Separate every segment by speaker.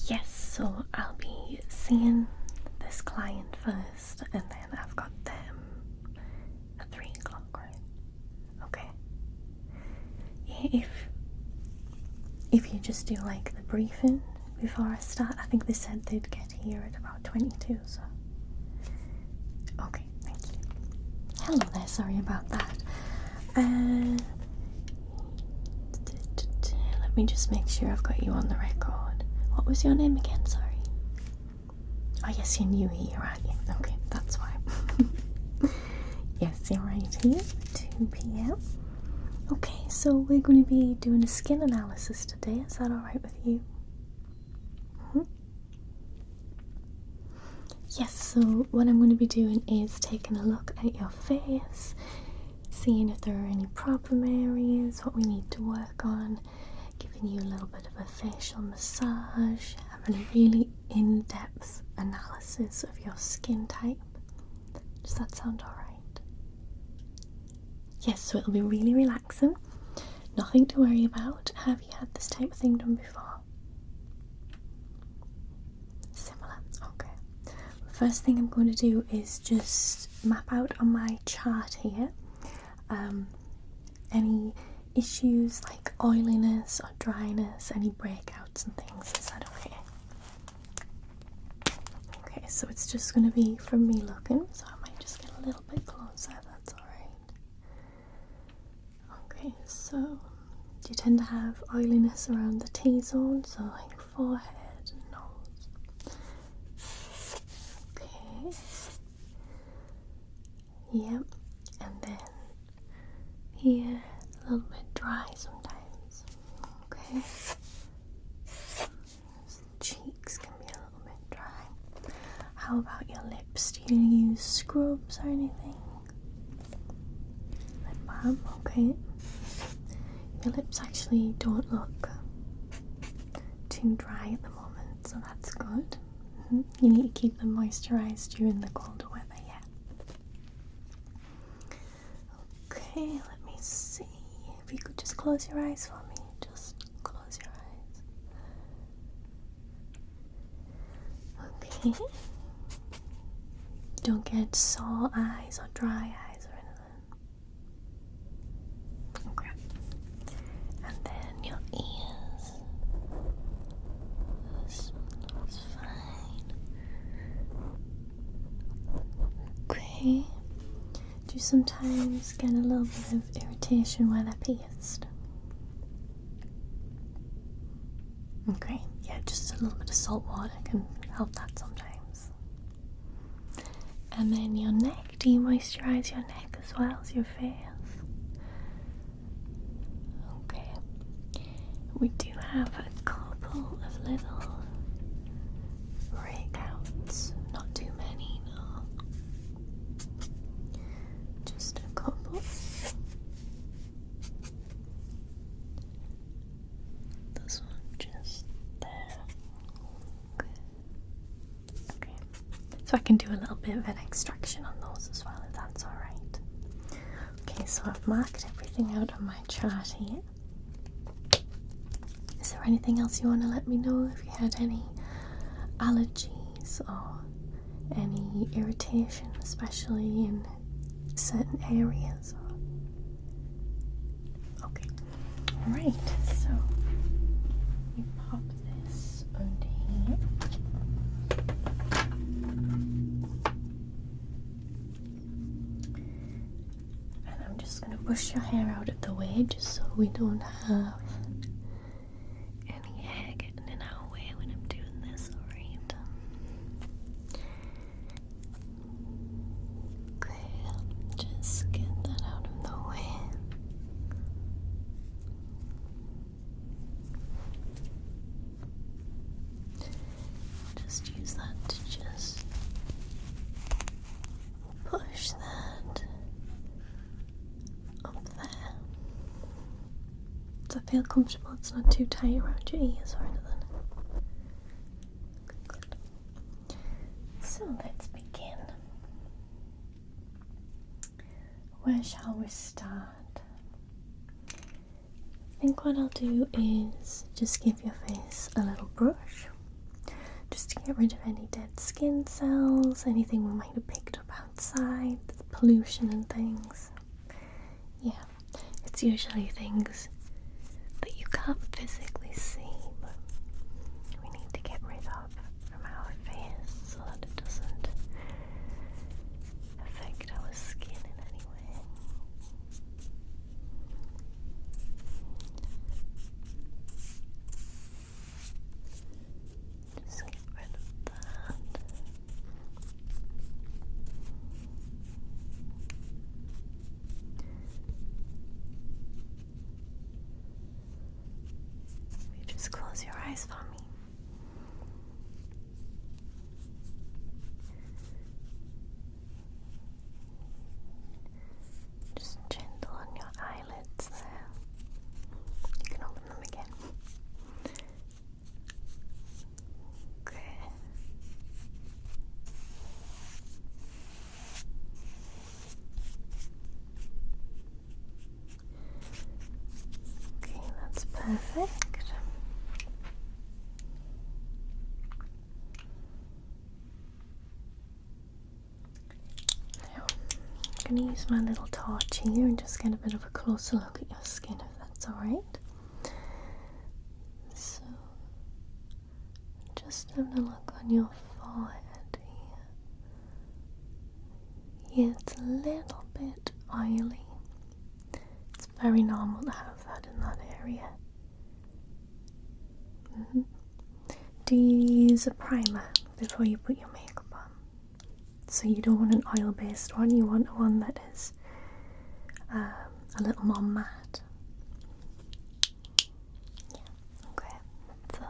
Speaker 1: Yes, so I'll be seeing this client first, and then I've got them at 3 o'clock, right? Okay. Yeah, if you just do like the briefing before I start, I think they said they'd get here at about 22, so. Okay, thank you. Hello there, sorry about that. Let me just make sure I've got you on the record. What was your name again? Sorry. Oh yes, you're new here, aren't you? Okay, that's fine. Yes, you're right here, 2 p.m. Okay, so we're going to be doing a skin analysis today. Is that alright with you? Yes, so what I'm going to be doing is taking a look at your face, seeing if there are any problem areas, what we need to work on, giving you a little bit of a facial massage, having a really in-depth analysis of your skin type. Does that sound alright? Yes, so it'll be really relaxing. Nothing to worry about. Have you had this type of thing done before? Similar, okay. First thing I'm going to do is just map out on my chart here any issues like oiliness or dryness, any breakouts and things. Is that okay? Okay, so it's just going to be from me looking, so I might just get a little bit closer, that's alright. Okay, so do you tend to have oiliness around the T-zone, so like forehead and nose? Okay. Yep, and then here, a little bit dry sometimes. Okay. The cheeks can be a little bit dry. How about your lips? Do you use scrubs or anything? Lip balm, okay. Your lips actually don't look too dry at the moment, so that's good. You need to keep them moisturized during the colder weather, yeah. Okay, let me see. If you could just close your eyes for me. Just close your eyes. Okay. Don't get sore eyes or dry eyes or anything. Okay. And then your ears. That's fine. Okay. Do you sometimes get a little bit of irritation where they're pierced? Okay, yeah, just a little bit of salt water can help that sometimes. And then your neck, do you moisturize your neck as well as your face? Okay. We do have a couple of little breakouts, not too many, no. Just a couple. This one just there. Okay. So I can do a little bit of an extraction on those as well, if that's alright. Okay, so I've marked everything out on my chart here. Is there anything else you want to let me know? If you had any allergies or any irritation, especially in certain areas? Okay, alright, so you pop this under here. And I'm just going to push your hair out of the way just so we don't have any hair getting in our way when I'm doing this, alright? Okay, just get that out of the way. Just use that to just push that up there. Does that feel comfortable? It's not too tight around your ears or anything. Good. So let's begin. Where shall we start? I think what I'll do is just give your face a little brush just to get rid of any dead skin cells, anything we might have picked up outside, pollution and things. Yeah, it's usually things that you can't physically see, but we need to get rid of from our face so that it doesn't affect our skin in any way. Just get rid of that. You just close your eyes for me. Just gentle on your eyelids there. You can open them again. Okay. Okay, that's perfect. I'm going to use my little torch here and just get a bit of a closer look at your skin, if that's alright. So, just having a look on your forehead here. Yeah, it's a little bit oily. It's very normal to have that in that area. Do you use a primer before you put your makeup on? So you don't want an oil-based one, you want one that is a little more matte. Yeah, okay. So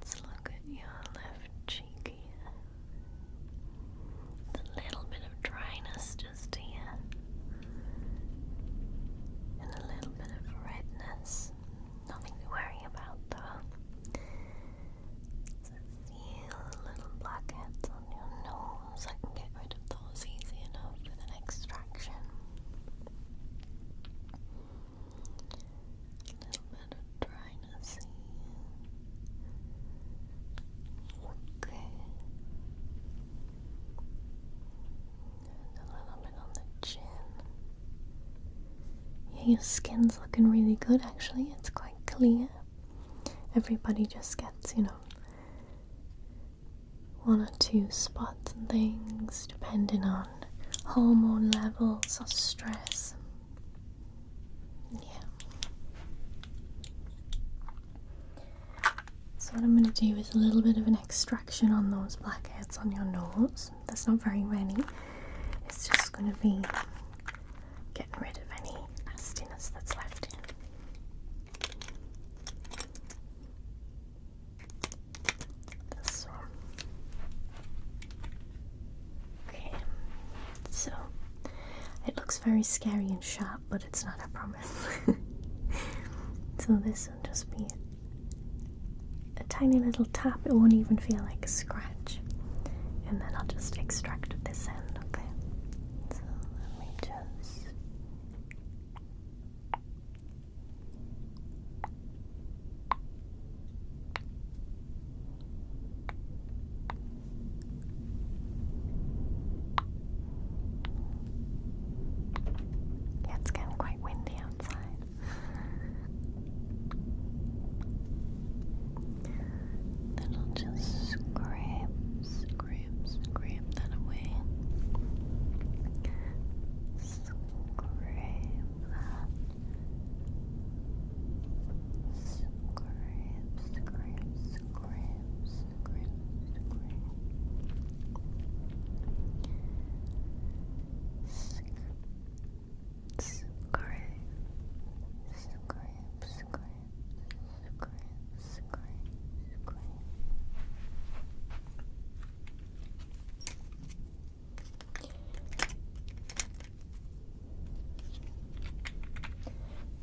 Speaker 1: let's look at your left cheek here. A little bit of dryness just here. And a little bit of redness. Nothing to worry about though. So a few little blackheads on your nose. I can get rid of those easy enough with an extraction. A little bit of dryness here. Okay. And a little bit on the chin. Yeah, your skin's looking really good actually. It's quite clear. Everybody just gets, one or two spots and things depending on hormone levels or stress. Yeah. So what I'm going to do is a little bit of an extraction on those blackheads on your nose. There's not very many. It's just going to be getting rid of any nastiness that's left in. This one. Okay. So it looks very scary and sharp, but it's not, I promise. So this will just be a tiny little tap. It won't even feel like a scratch. And then I'll just extract at this end, okay? So let me just... Yeah, it's getting quite windy outside. Then I'll just scrape that away.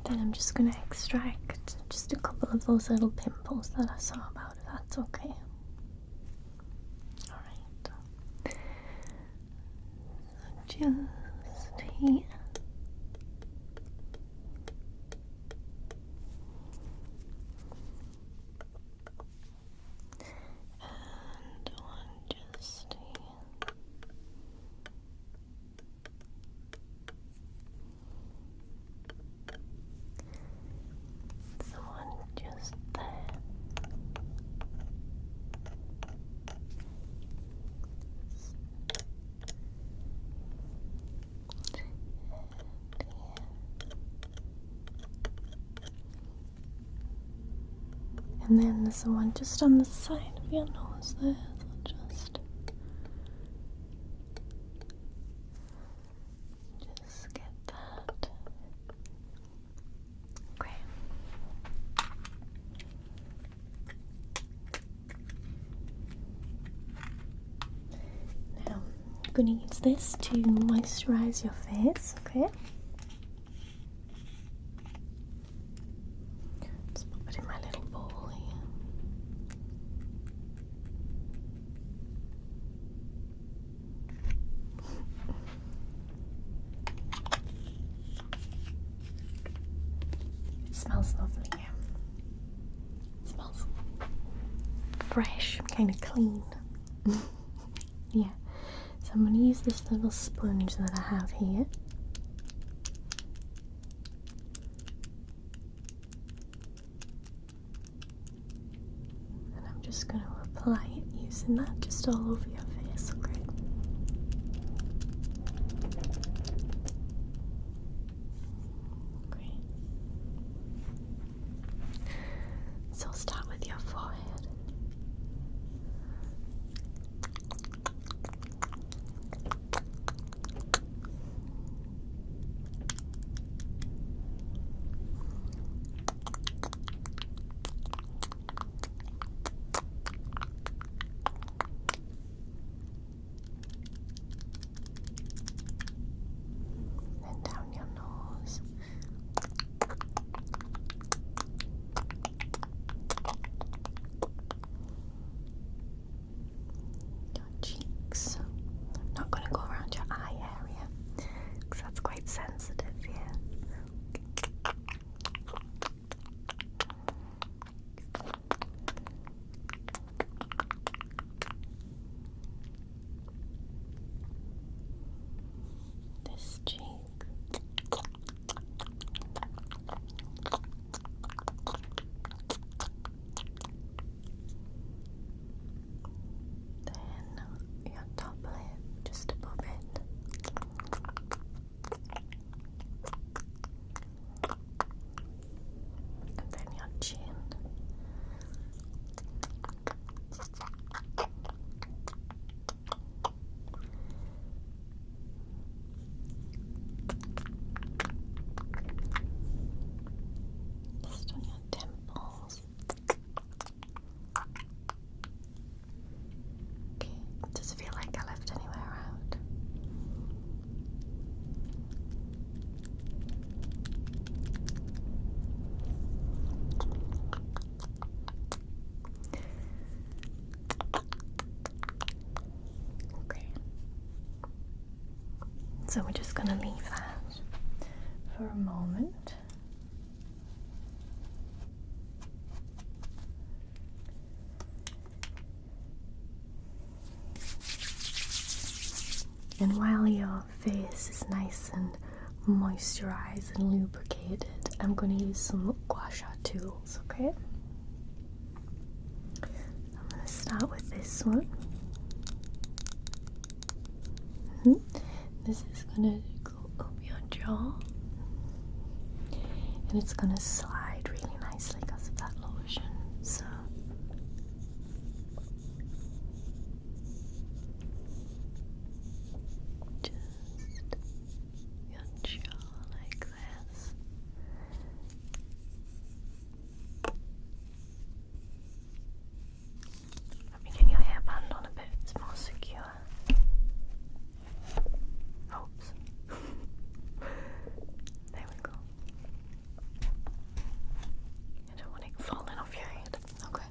Speaker 1: Then I'm just going to extract just a couple of those little pimples that I saw about, if that's okay. Alright. So just here. And then there's the one just on the side of your nose there. So just get that. Okay. Now I'm going to use this to moisturize your face, okay? Just pop it in my little bowl here. It smells lovely. It smells fresh, kind of clean. Yeah. So I'm going to use this little sponge that I have here. And I'm just going to apply it using that just all over your face, okay? Great. So I'll start with your forehead. And down your nose. Your cheeks. I'm not going to go around your eye area because that's quite sensitive here. This cheek. Then your top lip, just above it. And then your chin. Just on your temples. Okay, does it feel like I left anywhere out? Okay. So we're just going to leave that for a moment. And while your face is nice and moisturized and lubricated, I'm going to use some gua sha tools, okay? I'm going to start with this one. This is going to go up your jaw. And it's going to slide really nicely because of that lotion. So just your jaw like this. Let me get your hairband on a bit, it's more secure. Oops. There we go. I don't want it falling off your head. Okay.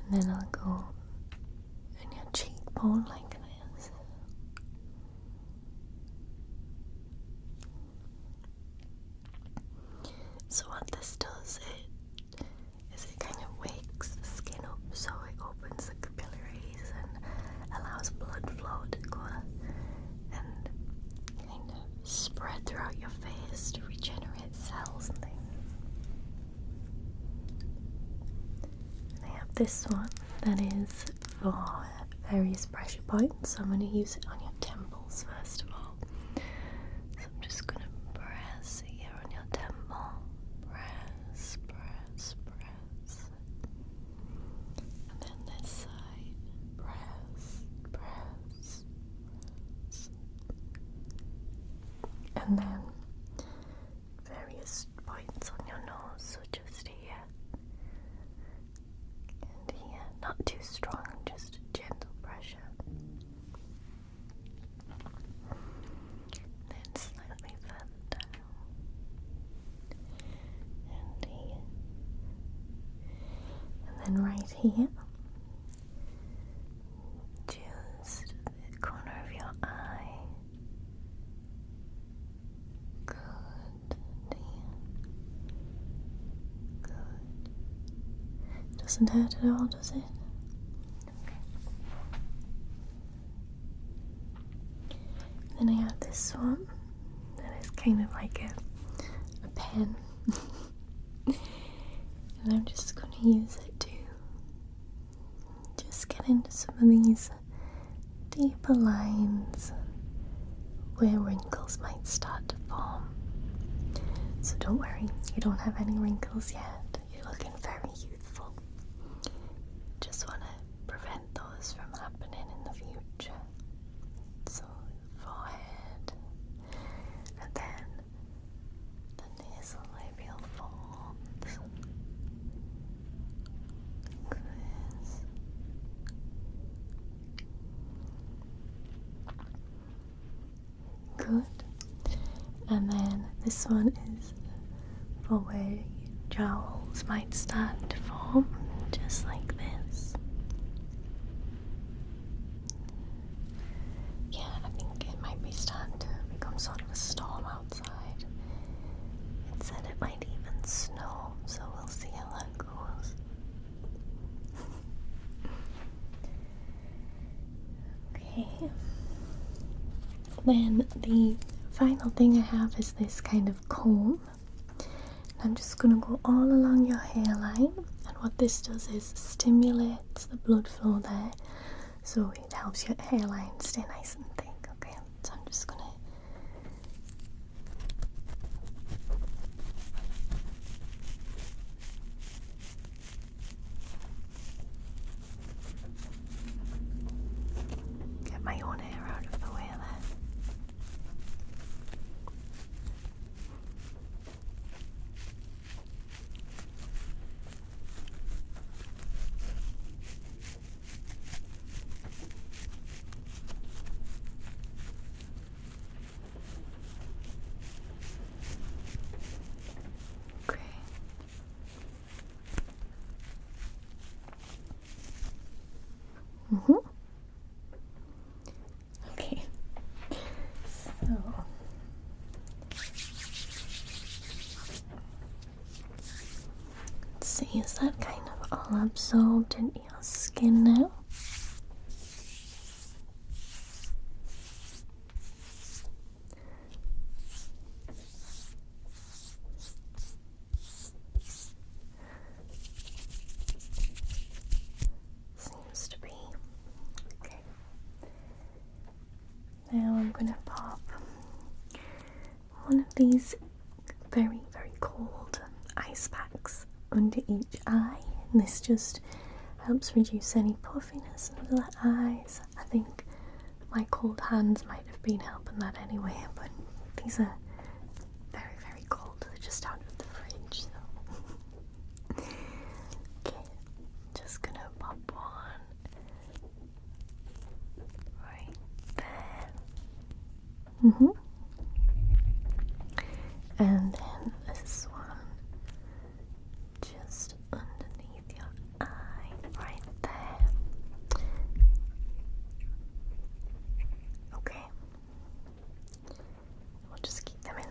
Speaker 1: And then I'll go in your cheekbone like this. So what this does is it kind of wakes the skin up, so it opens the capillaries and allows blood flow to go and kind of spread throughout your face to regenerate cells and things. And I have this one that is for various pressure points. So I'm going to use it on your temples first of all. So I'm just going to press here on your temple. Press, press, press. And then this side. Press, press, press. And then various points on your nose. So just here. And here. Not too strong, just gentle pressure. Then slightly further down. And here. And then right here. Just the corner of your eye. Good. And here. Good. Doesn't hurt at all, does it? Then I have this one that is kind of like a pen. And I'm just going to use it to just get into some of these deeper lines where wrinkles might start to form. So don't worry, you don't have any wrinkles yet. You're looking very youthful. Just want to prevent those from happening in the future. So forehead, and then the nasolabial folds. Good. And then this one is for where jowls might start to form, just like this. Yeah, I think it might be starting to become sort of a storm outside. It said it might even snow, so we'll see how that goes. Okay. Then the final thing I have is this kind of comb. And I'm just going to go all along your hairline, and what this does is stimulates the blood flow there, so it helps your hairline stay nice and thick. Okay, so I'm just going to get my own hair out of the way there. Okay, so let's see, is that kind of all absorbed into your skin now? Seems to be. Okay. Now I'm going to pop one of these very, very cold ice packs under each eye. And this just helps reduce any puffiness under the eyes. I think my cold hands might have been helping that anyway, but these are very, very cold. They're just out of the fridge, so. Okay, just gonna pop one right there. And then this one just underneath your eye, right there. Okay. We'll just keep them in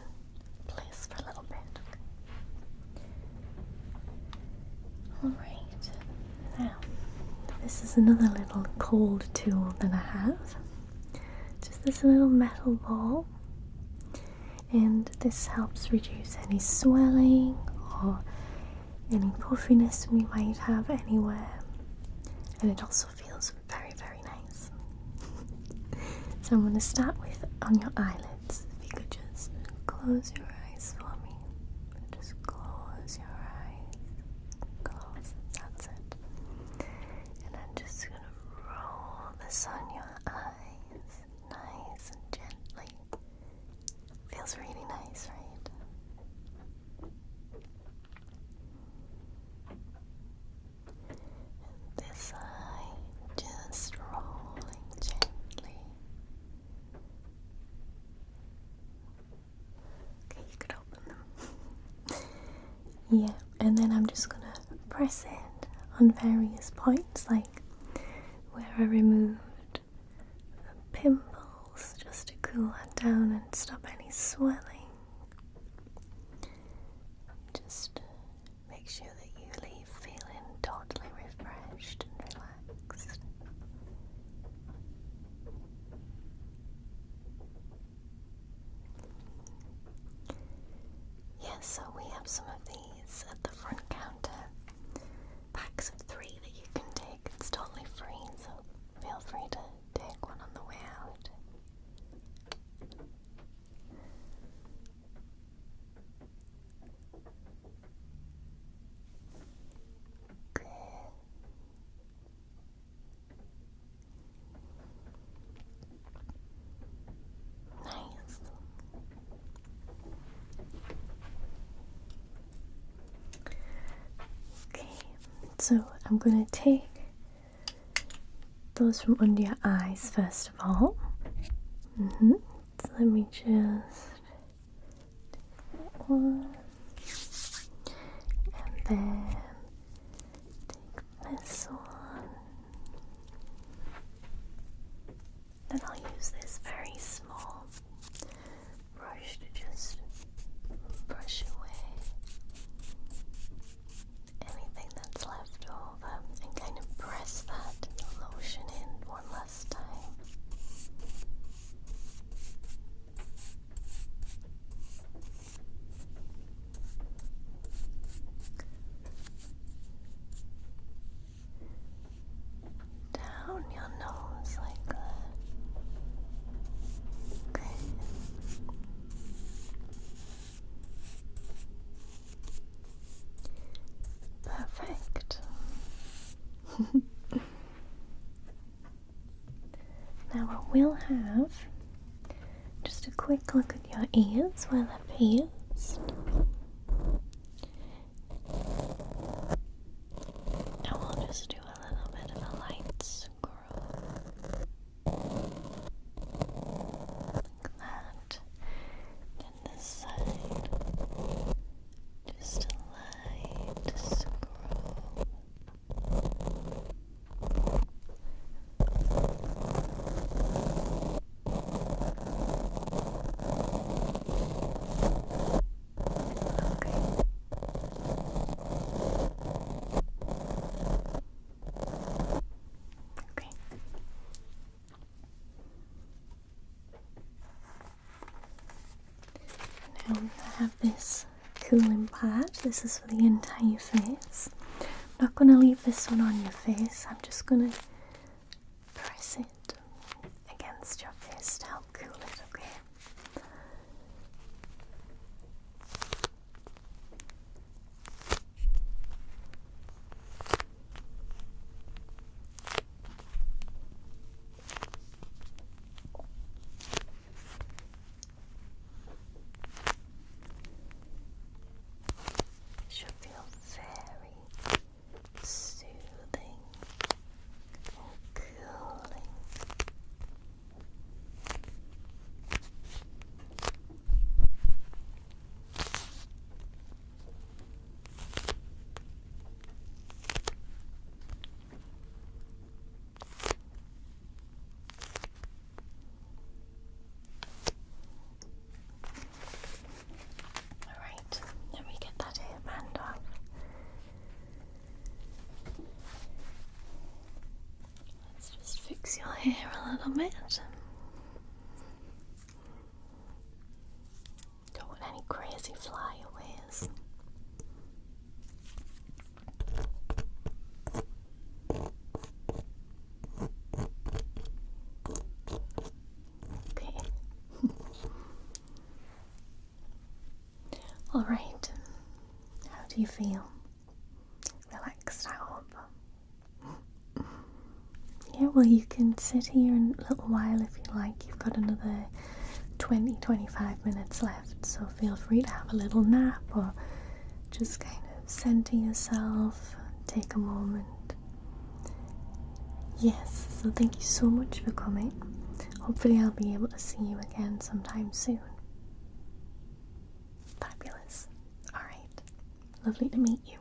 Speaker 1: place for a little bit. Alright. Now, this is another little cold tool that I have. Just this little metal ball. And this helps reduce any swelling or any puffiness we might have anywhere. and it also feels very, very nice. So I'm going to start with on your eyelids. If you could just close your eyes for me. Just close your eyes. Close. That's it. And I'm just going to roll this on your eyes nice and gently. Feels really nice, right? This eye, just rolling gently. Okay, you could open them. Yeah, and then I'm just gonna press it on various points, like where I removed the pimples, just to cool that down and stop any swelling. Just make sure that you leave feeling totally refreshed and relaxed. Yes, so we have some of these at the front counter. Packs of 3 that you can take. It's totally free, so feel free to take one on the way out. Good. Nice. Okay, so I'm going to take those from under your eyes first of all. So let me just take one, and then take this one. Then I'll use this very small brush to just brush away anything that's left over and kind of press that lotion in one last time. Down your nose like that. Okay. Perfect. Now I will have just a quick look at your ears where they're pierced. And we'll just do a little bit of a light scrub. Like that. And this side. Just a light scrub. Okay. Now I have this cooling pad. This is for the entire face. I'm not going to leave this one on your face. I'm just going to press it against your face to help cool it, okay? It should feel very soothing and cooling. Alright, let me get that hairband off. Let's just fix your hair a little bit. Don't want any crazy flyaways. Alright, how do you feel? Relaxed, I hope. Yeah, well, you can sit here in a little while if you like. You've got another 20-25 minutes left, so feel free to have a little nap or just kind of center yourself, take a moment. Yes, so thank you so much for coming. Hopefully I'll be able to see you again sometime soon. Fabulous. Alright, lovely to meet you.